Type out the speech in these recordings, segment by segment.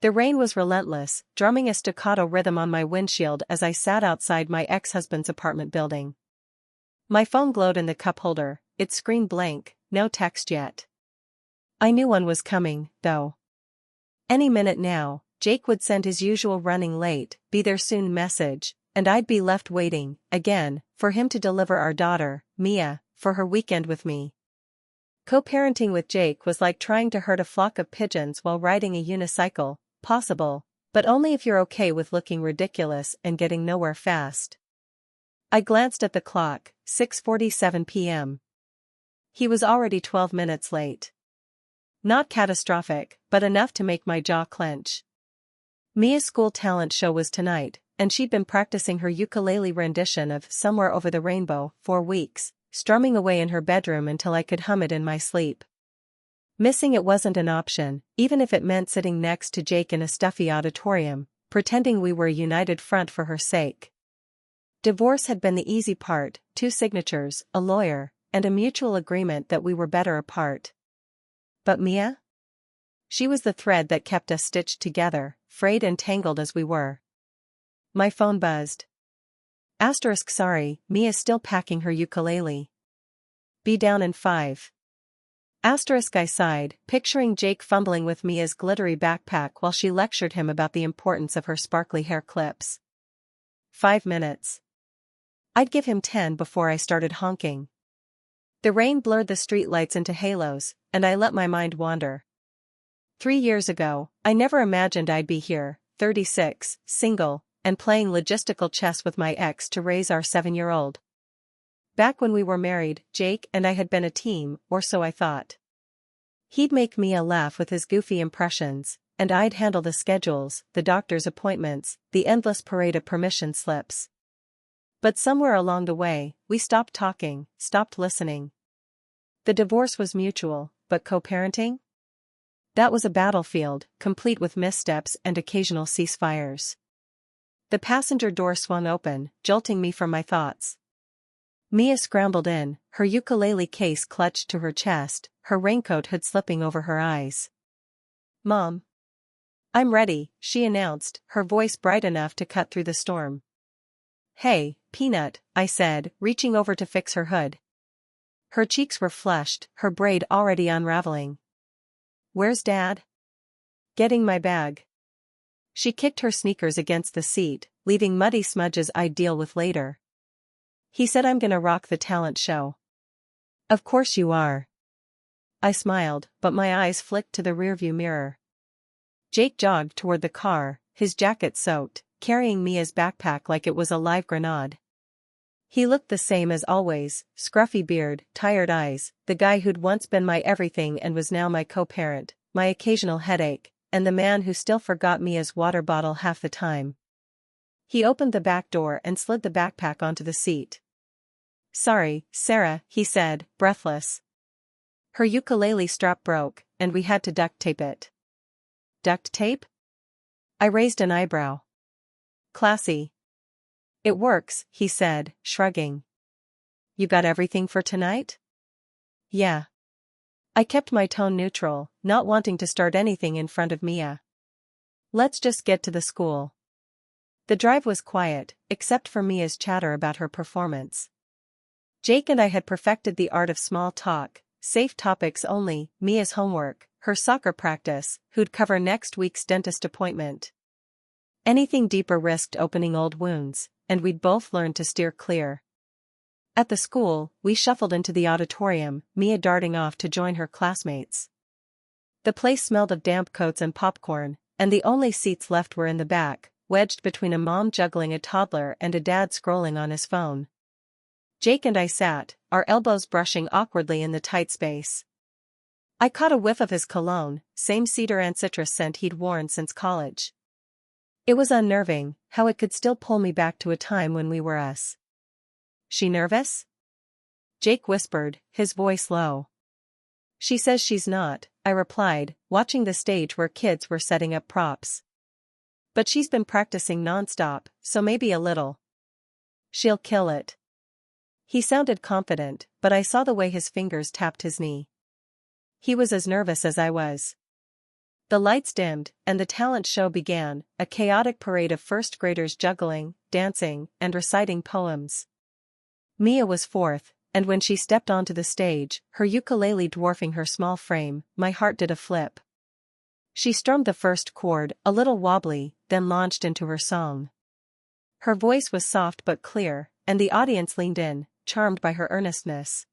The rain was relentless, drumming a staccato rhythm on my windshield as I sat outside my ex-husband's apartment building. My phone glowed in the cup holder, its screen blank, no text yet. I knew one was coming, though. Any minute now, Jake would send his usual running late, be there soon message, and I'd be left waiting, again, for him to deliver our daughter, Mia, for her weekend with me. Co-parenting with Jake was like trying to herd a flock of pigeons while riding a unicycle, possible, but only if you're okay with looking ridiculous and getting nowhere fast. I glanced at the clock, 6:47 p.m. He was already 12 minutes late. Not catastrophic, but enough to make my jaw clench. Mia's school talent show was tonight, and she'd been practicing her ukulele rendition of Somewhere Over the Rainbow for weeks, strumming away in her bedroom until I could hum it in my sleep. Missing it wasn't an option, even if it meant sitting next to Jake in a stuffy auditorium, pretending we were a united front for her sake. Divorce had been the easy part, 2 signatures, a lawyer, and a mutual agreement that we were better apart. But Mia? She was the thread that kept us stitched together, frayed and tangled as we were. My phone buzzed. Sorry, Mia's still packing her ukulele. Be down in 5. I sighed, picturing Jake fumbling with Mia's glittery backpack while she lectured him about the importance of her sparkly hair clips. 5 minutes. I'd give him 10 before I started honking. The rain blurred the streetlights into halos, and I let my mind wander. 3 years ago, I never imagined I'd be here, 36, single, and playing logistical chess with my ex to raise our 7-year-old. Back when we were married, Jake and I had been a team, or so I thought. He'd make Mia laugh with his goofy impressions, and I'd handle the schedules, the doctor's appointments, the endless parade of permission slips. But somewhere along the way, we stopped talking, stopped listening. The divorce was mutual, but co-parenting? That was a battlefield, complete with missteps and occasional ceasefires. The passenger door swung open, jolting me from my thoughts. Mia scrambled in, her ukulele case clutched to her chest, her raincoat hood slipping over her eyes. "Mom. I'm ready," she announced, her voice bright enough to cut through the storm. "Hey, Peanut," I said, reaching over to fix her hood. Her cheeks were flushed, her braid already unraveling. "Where's Dad?" "Getting my bag." She kicked her sneakers against the seat, leaving muddy smudges I'd deal with later. "He said I'm gonna rock the talent show." "Of course you are." I smiled, but my eyes flicked to the rearview mirror. Jake jogged toward the car, his jacket soaked, carrying Mia's backpack like it was a live grenade. He looked the same as always, scruffy beard, tired eyes, the guy who'd once been my everything and was now my co-parent, my occasional headache, and the man who still forgot Mia's water bottle half the time. He opened the back door and slid the backpack onto the seat. "Sorry, Sarah," he said, breathless. "Her ukulele strap broke, and we had to duct tape it." "Duct tape?" I raised an eyebrow. "Classy." "It works," he said, shrugging. "You got everything for tonight?" "Yeah." I kept my tone neutral, not wanting to start anything in front of Mia. "Let's just get to the school." The drive was quiet, except for Mia's chatter about her performance. Jake and I had perfected the art of small talk, safe topics only, Mia's homework, her soccer practice, who'd cover next week's dentist appointment. Anything deeper risked opening old wounds, and we'd both learned to steer clear. At the school, we shuffled into the auditorium, Mia darting off to join her classmates. The place smelled of damp coats and popcorn, and the only seats left were in the back, wedged between a mom juggling a toddler and a dad scrolling on his phone. Jake and I sat, our elbows brushing awkwardly in the tight space. I caught a whiff of his cologne, same cedar and citrus scent he'd worn since college. It was unnerving, how it could still pull me back to a time when we were us. "She nervous?" Jake whispered, his voice low. "She says she's not," I replied, watching the stage where kids were setting up props. "But she's been practicing nonstop, so maybe a little." "She'll kill it." He sounded confident, but I saw the way his fingers tapped his knee. He was as nervous as I was. The lights dimmed, and the talent show began, a chaotic parade of first graders juggling, dancing, and reciting poems. Mia was fourth, and when she stepped onto the stage, her ukulele dwarfing her small frame, my heart did a flip. She strummed the first chord, a little wobbly, then launched into her song. Her voice was soft but clear, and the audience leaned in, charmed by her earnestness.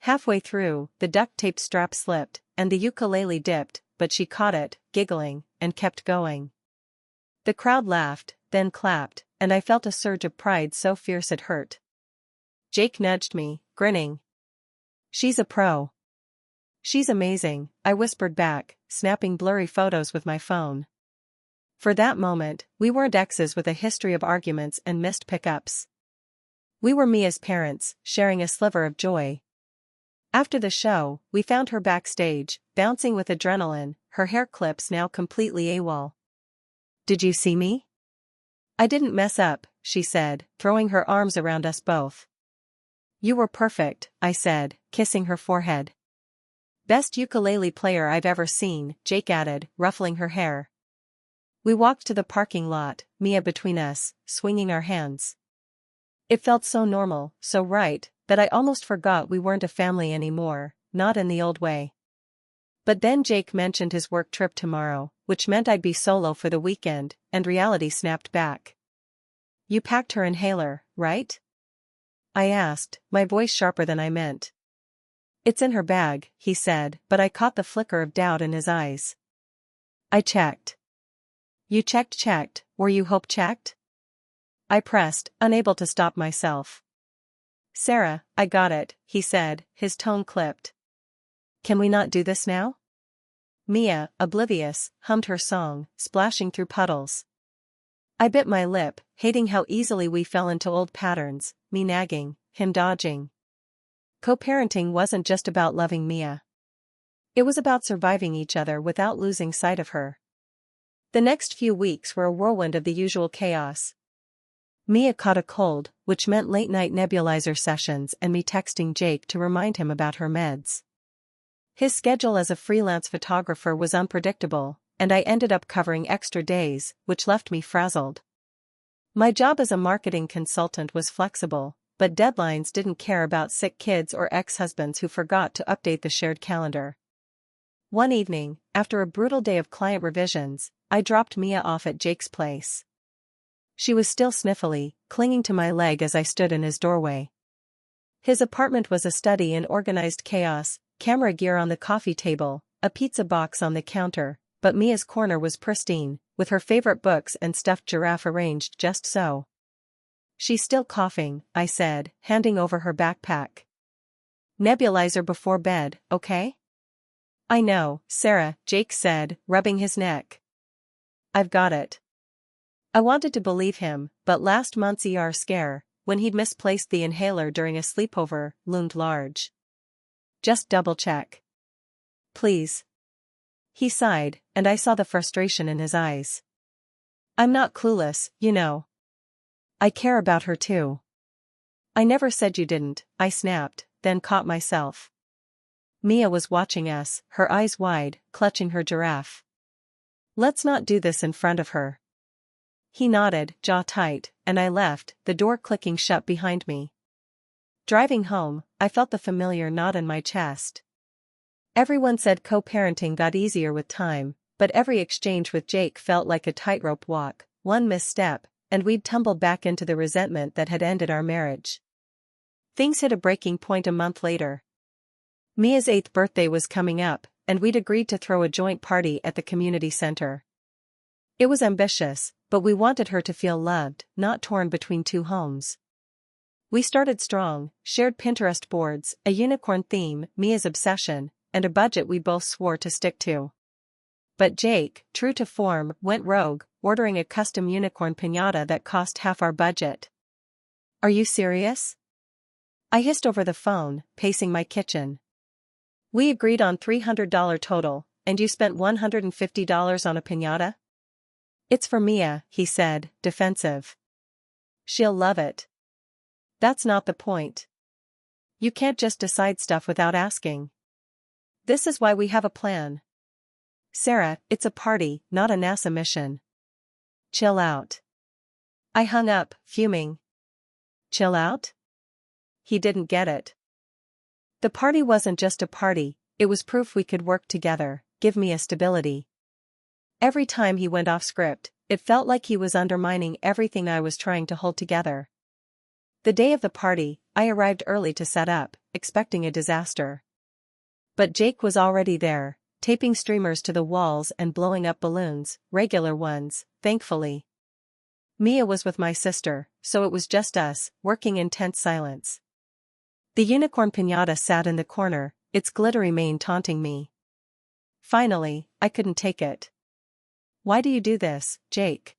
Halfway through, the duct tape strap slipped, and the ukulele dipped, but she caught it, giggling, and kept going. The crowd laughed, then clapped, and I felt a surge of pride so fierce it hurt. Jake nudged me, grinning. "She's a pro." "She's amazing," I whispered back, snapping blurry photos with my phone. For that moment, we weren't exes with a history of arguments and missed pickups. We were Mia's parents, sharing a sliver of joy. After the show, we found her backstage, bouncing with adrenaline, her hair clips now completely AWOL. "Did you see me?" "I didn't mess up," she said, throwing her arms around us both. "You were perfect," I said, kissing her forehead. "Best ukulele player I've ever seen," Jake added, ruffling her hair. We walked to the parking lot, Mia between us, swinging our hands. It felt so normal, so right, that I almost forgot we weren't a family anymore, not in the old way. But then Jake mentioned his work trip tomorrow, which meant I'd be solo for the weekend, and reality snapped back. "You packed her inhaler, right?" I asked, my voice sharper than I meant. "It's in her bag," he said, but I caught the flicker of doubt in his eyes. "I checked." "You checked, were you hope checked?" I pressed, unable to stop myself. "Sarah, I got it," he said, his tone clipped. "Can we not do this now?" Mia, oblivious, hummed her song, splashing through puddles. I bit my lip, hating how easily we fell into old patterns, me nagging, him dodging. Co-parenting wasn't just about loving Mia. It was about surviving each other without losing sight of her. The next few weeks were a whirlwind of the usual chaos. Mia caught a cold, which meant late-night nebulizer sessions and me texting Jake to remind him about her meds. His schedule as a freelance photographer was unpredictable, and I ended up covering extra days, which left me frazzled. My job as a marketing consultant was flexible, but deadlines didn't care about sick kids or ex-husbands who forgot to update the shared calendar. One evening, after a brutal day of client revisions, I dropped Mia off at Jake's place. She was still sniffly, clinging to my leg as I stood in his doorway. His apartment was a study in organized chaos, camera gear on the coffee table, a pizza box on the counter, but Mia's corner was pristine, with her favorite books and stuffed giraffe arranged just so. "She's still coughing," I said, handing over her backpack. "Nebulizer before bed, okay?" "I know, Sarah," Jake said, rubbing his neck. "I've got it." I wanted to believe him, but last month's ER scare, when he'd misplaced the inhaler during a sleepover, loomed large. "Just double-check. Please." He sighed, and I saw the frustration in his eyes. "I'm not clueless, you know. I care about her too." "I never said you didn't," I snapped, then caught myself. Mia was watching us, her eyes wide, clutching her giraffe. "Let's not do this in front of her." He nodded, jaw tight, and I left, the door clicking shut behind me. Driving home, I felt the familiar knot in my chest. Everyone said co-parenting got easier with time, but every exchange with Jake felt like a tightrope walk, one misstep, and we'd tumble back into the resentment that had ended our marriage. Things hit a breaking point a month later. Mia's 8th birthday was coming up, and we'd agreed to throw a joint party at the community center. It was ambitious, but we wanted her to feel loved, not torn between two homes. We started strong, shared Pinterest boards, a unicorn theme, Mia's obsession, and a budget we both swore to stick to. But Jake, true to form, went rogue, ordering a custom unicorn piñata that cost half our budget. "Are you serious?" I hissed over the phone, pacing my kitchen. "We agreed on $300 total, and you spent $150 on a piñata?" "It's for Mia," he said, defensive. "She'll love it." "That's not the point. You can't just decide stuff without asking. This is why we have a plan." Sarah, it's a party, not a NASA mission. Chill out. I hung up, fuming. Chill out? He didn't get it. The party wasn't just a party, it was proof we could work together, give me a stability. Every time he went off script, it felt like he was undermining everything I was trying to hold together. The day of the party, I arrived early to set up, expecting a disaster. But Jake was already there, taping streamers to the walls and blowing up balloons, regular ones, thankfully. Mia was with my sister, so it was just us, working in tense silence. The unicorn piñata sat in the corner, its glittery mane taunting me. Finally, I couldn't take it. Why do you do this, Jake?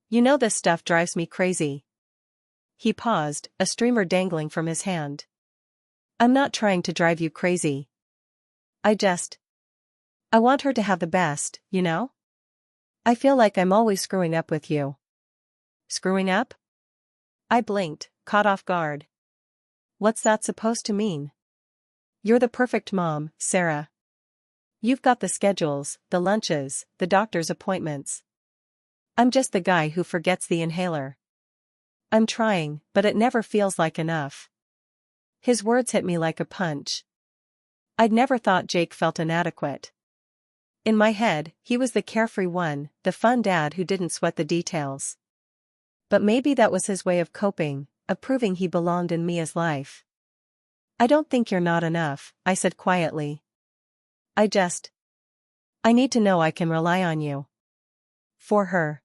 You know this stuff drives me crazy. He paused, a streamer dangling from his hand. I'm not trying to drive you crazy. I want her to have the best, you know? I feel like I'm always screwing up with you. Screwing up? I blinked, caught off guard. What's that supposed to mean? You're the perfect mom, Sarah. You've got the schedules, the lunches, the doctor's appointments. I'm just the guy who forgets the inhaler. I'm trying, but it never feels like enough. His words hit me like a punch. I'd never thought Jake felt inadequate. In my head, he was the carefree one, the fun dad who didn't sweat the details. But maybe that was his way of coping, of proving he belonged in Mia's life. I don't think you're not enough, I said quietly. I need to know I can rely on you. For her.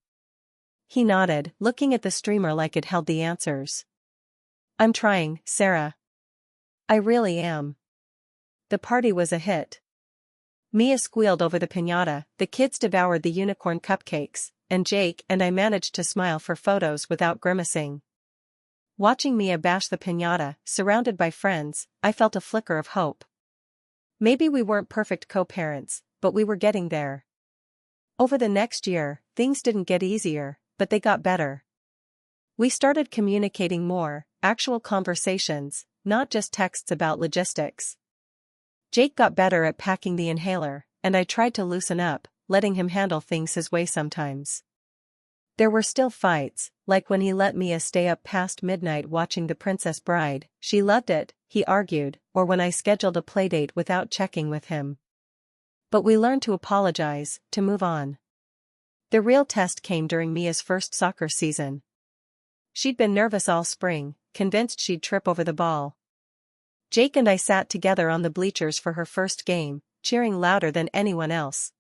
He nodded, looking at the streamer like it held the answers. I'm trying, Sarah. I really am. The party was a hit. Mia squealed over the piñata, the kids devoured the unicorn cupcakes, and Jake and I managed to smile for photos without grimacing. Watching Mia bash the piñata, surrounded by friends, I felt a flicker of hope. Maybe we weren't perfect co-parents, but we were getting there. Over the next year, things didn't get easier, but they got better. We started communicating more, actual conversations, not just texts about logistics. Jake got better at packing the inhaler, and I tried to loosen up, letting him handle things his way sometimes. There were still fights, like when he let Mia stay up past midnight watching The Princess Bride, she loved it, he argued, or when I scheduled a playdate without checking with him. But we learned to apologize, to move on. The real test came during Mia's first soccer season. She'd been nervous all spring, convinced she'd trip over the ball. Jake and I sat together on the bleachers for her first game, cheering louder than anyone else.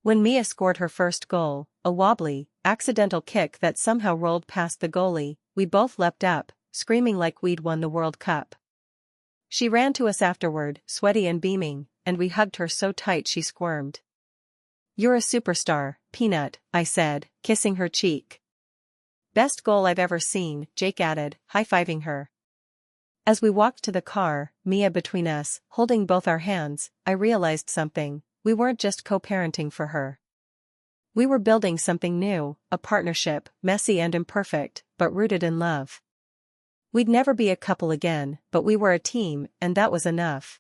When Mia scored her first goal, a wobbly, accidental kick that somehow rolled past the goalie, we both leapt up, screaming like we'd won the World Cup. She ran to us afterward, sweaty and beaming, and we hugged her so tight she squirmed. You're a superstar, Peanut, I said, kissing her cheek. Best goal I've ever seen, Jake added, high-fiving her. As we walked to the car, Mia between us, holding both our hands, I realized something. We weren't just co-parenting for her. We were building something new, a partnership, messy and imperfect, but rooted in love. We'd never be a couple again, but we were a team, and that was enough.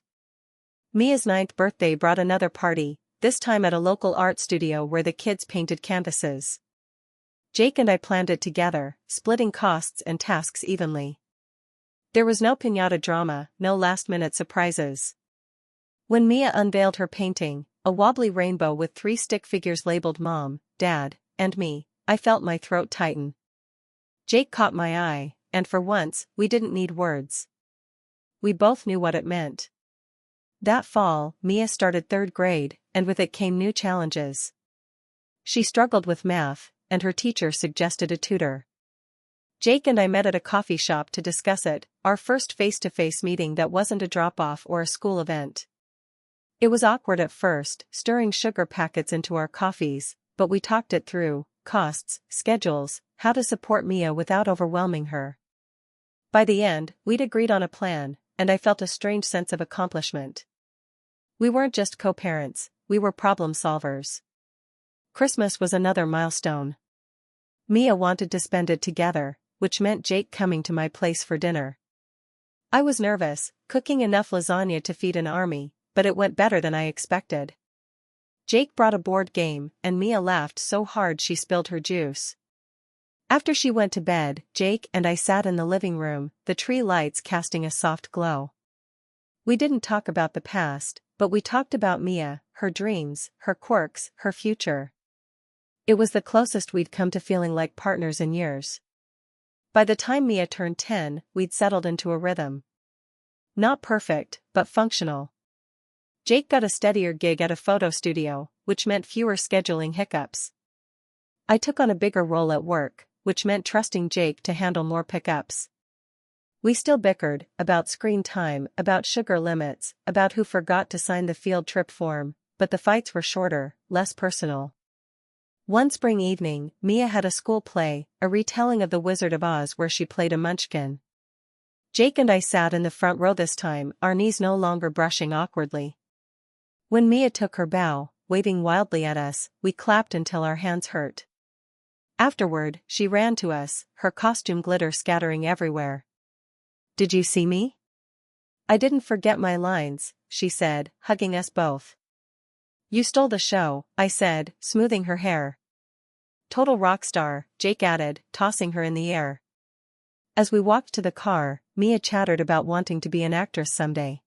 Mia's 9th birthday brought another party, this time at a local art studio where the kids painted canvases. Jake and I planned it together, splitting costs and tasks evenly. There was no piñata drama, no last-minute surprises. When Mia unveiled her painting, a wobbly rainbow with 3 stick figures labeled Mom, Dad, and me, I felt my throat tighten. Jake caught my eye, and for once, we didn't need words. We both knew what it meant. That fall, Mia started 3rd grade, and with it came new challenges. She struggled with math, and her teacher suggested a tutor. Jake and I met at a coffee shop to discuss it, our first face-to-face meeting that wasn't a drop-off or a school event. It was awkward at first, stirring sugar packets into our coffees, but we talked it through, costs, schedules, how to support Mia without overwhelming her. By the end, we'd agreed on a plan, and I felt a strange sense of accomplishment. We weren't just co-parents, we were problem solvers. Christmas was another milestone. Mia wanted to spend it together, which meant Jake coming to my place for dinner. I was nervous, cooking enough lasagna to feed an army, but it went better than I expected. Jake brought a board game, and Mia laughed so hard she spilled her juice. After she went to bed, Jake and I sat in the living room, the tree lights casting a soft glow. We didn't talk about the past, but we talked about Mia, her dreams, her quirks, her future. It was the closest we'd come to feeling like partners in years. By the time Mia turned 10, we'd settled into a rhythm. Not perfect, but functional. Jake got a steadier gig at a photo studio, which meant fewer scheduling hiccups. I took on a bigger role at work, which meant trusting Jake to handle more pickups. We still bickered, about screen time, about sugar limits, about who forgot to sign the field trip form, but the fights were shorter, less personal. One spring evening, Mia had a school play, a retelling of The Wizard of Oz where she played a munchkin. Jake and I sat in the front row this time, our knees no longer brushing awkwardly. When Mia took her bow, waving wildly at us, we clapped until our hands hurt. Afterward, she ran to us, her costume glitter scattering everywhere. "Did you see me?" "I didn't forget my lines," she said, hugging us both. "You stole the show," I said, smoothing her hair. "Total rock star," Jake added, tossing her in the air. As we walked to the car, Mia chattered about wanting to be an actress someday.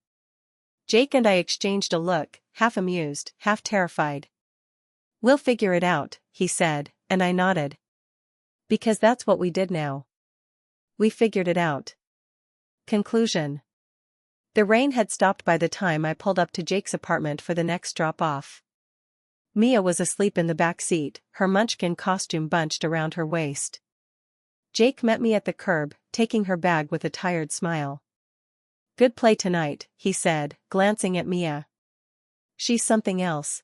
Jake and I exchanged a look, half amused, half terrified. "We'll figure it out," he said, and I nodded. Because that's what we did now. We figured it out. Conclusion. The rain had stopped by the time I pulled up to Jake's apartment for the next drop-off. Mia was asleep in the back seat, her munchkin costume bunched around her waist. Jake met me at the curb, taking her bag with a tired smile. "Good play tonight," he said, glancing at Mia. "She's something else."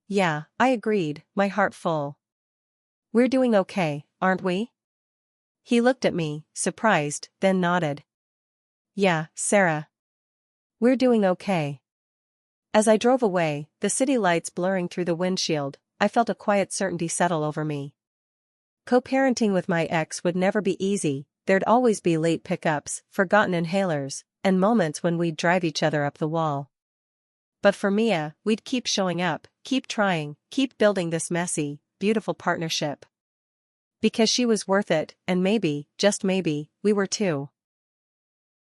"Yeah," I agreed, my heart full. "We're doing okay, aren't we?" He looked at me, surprised, then nodded. "Yeah, Sarah. We're doing okay." As I drove away, the city lights blurring through the windshield, I felt a quiet certainty settle over me. Co-parenting with my ex would never be easy, there'd always be late pickups, forgotten inhalers, and moments when we'd drive each other up the wall. But for Mia, we'd keep showing up, keep trying, keep building this messy, beautiful partnership. Because she was worth it, and maybe, just maybe, we were too.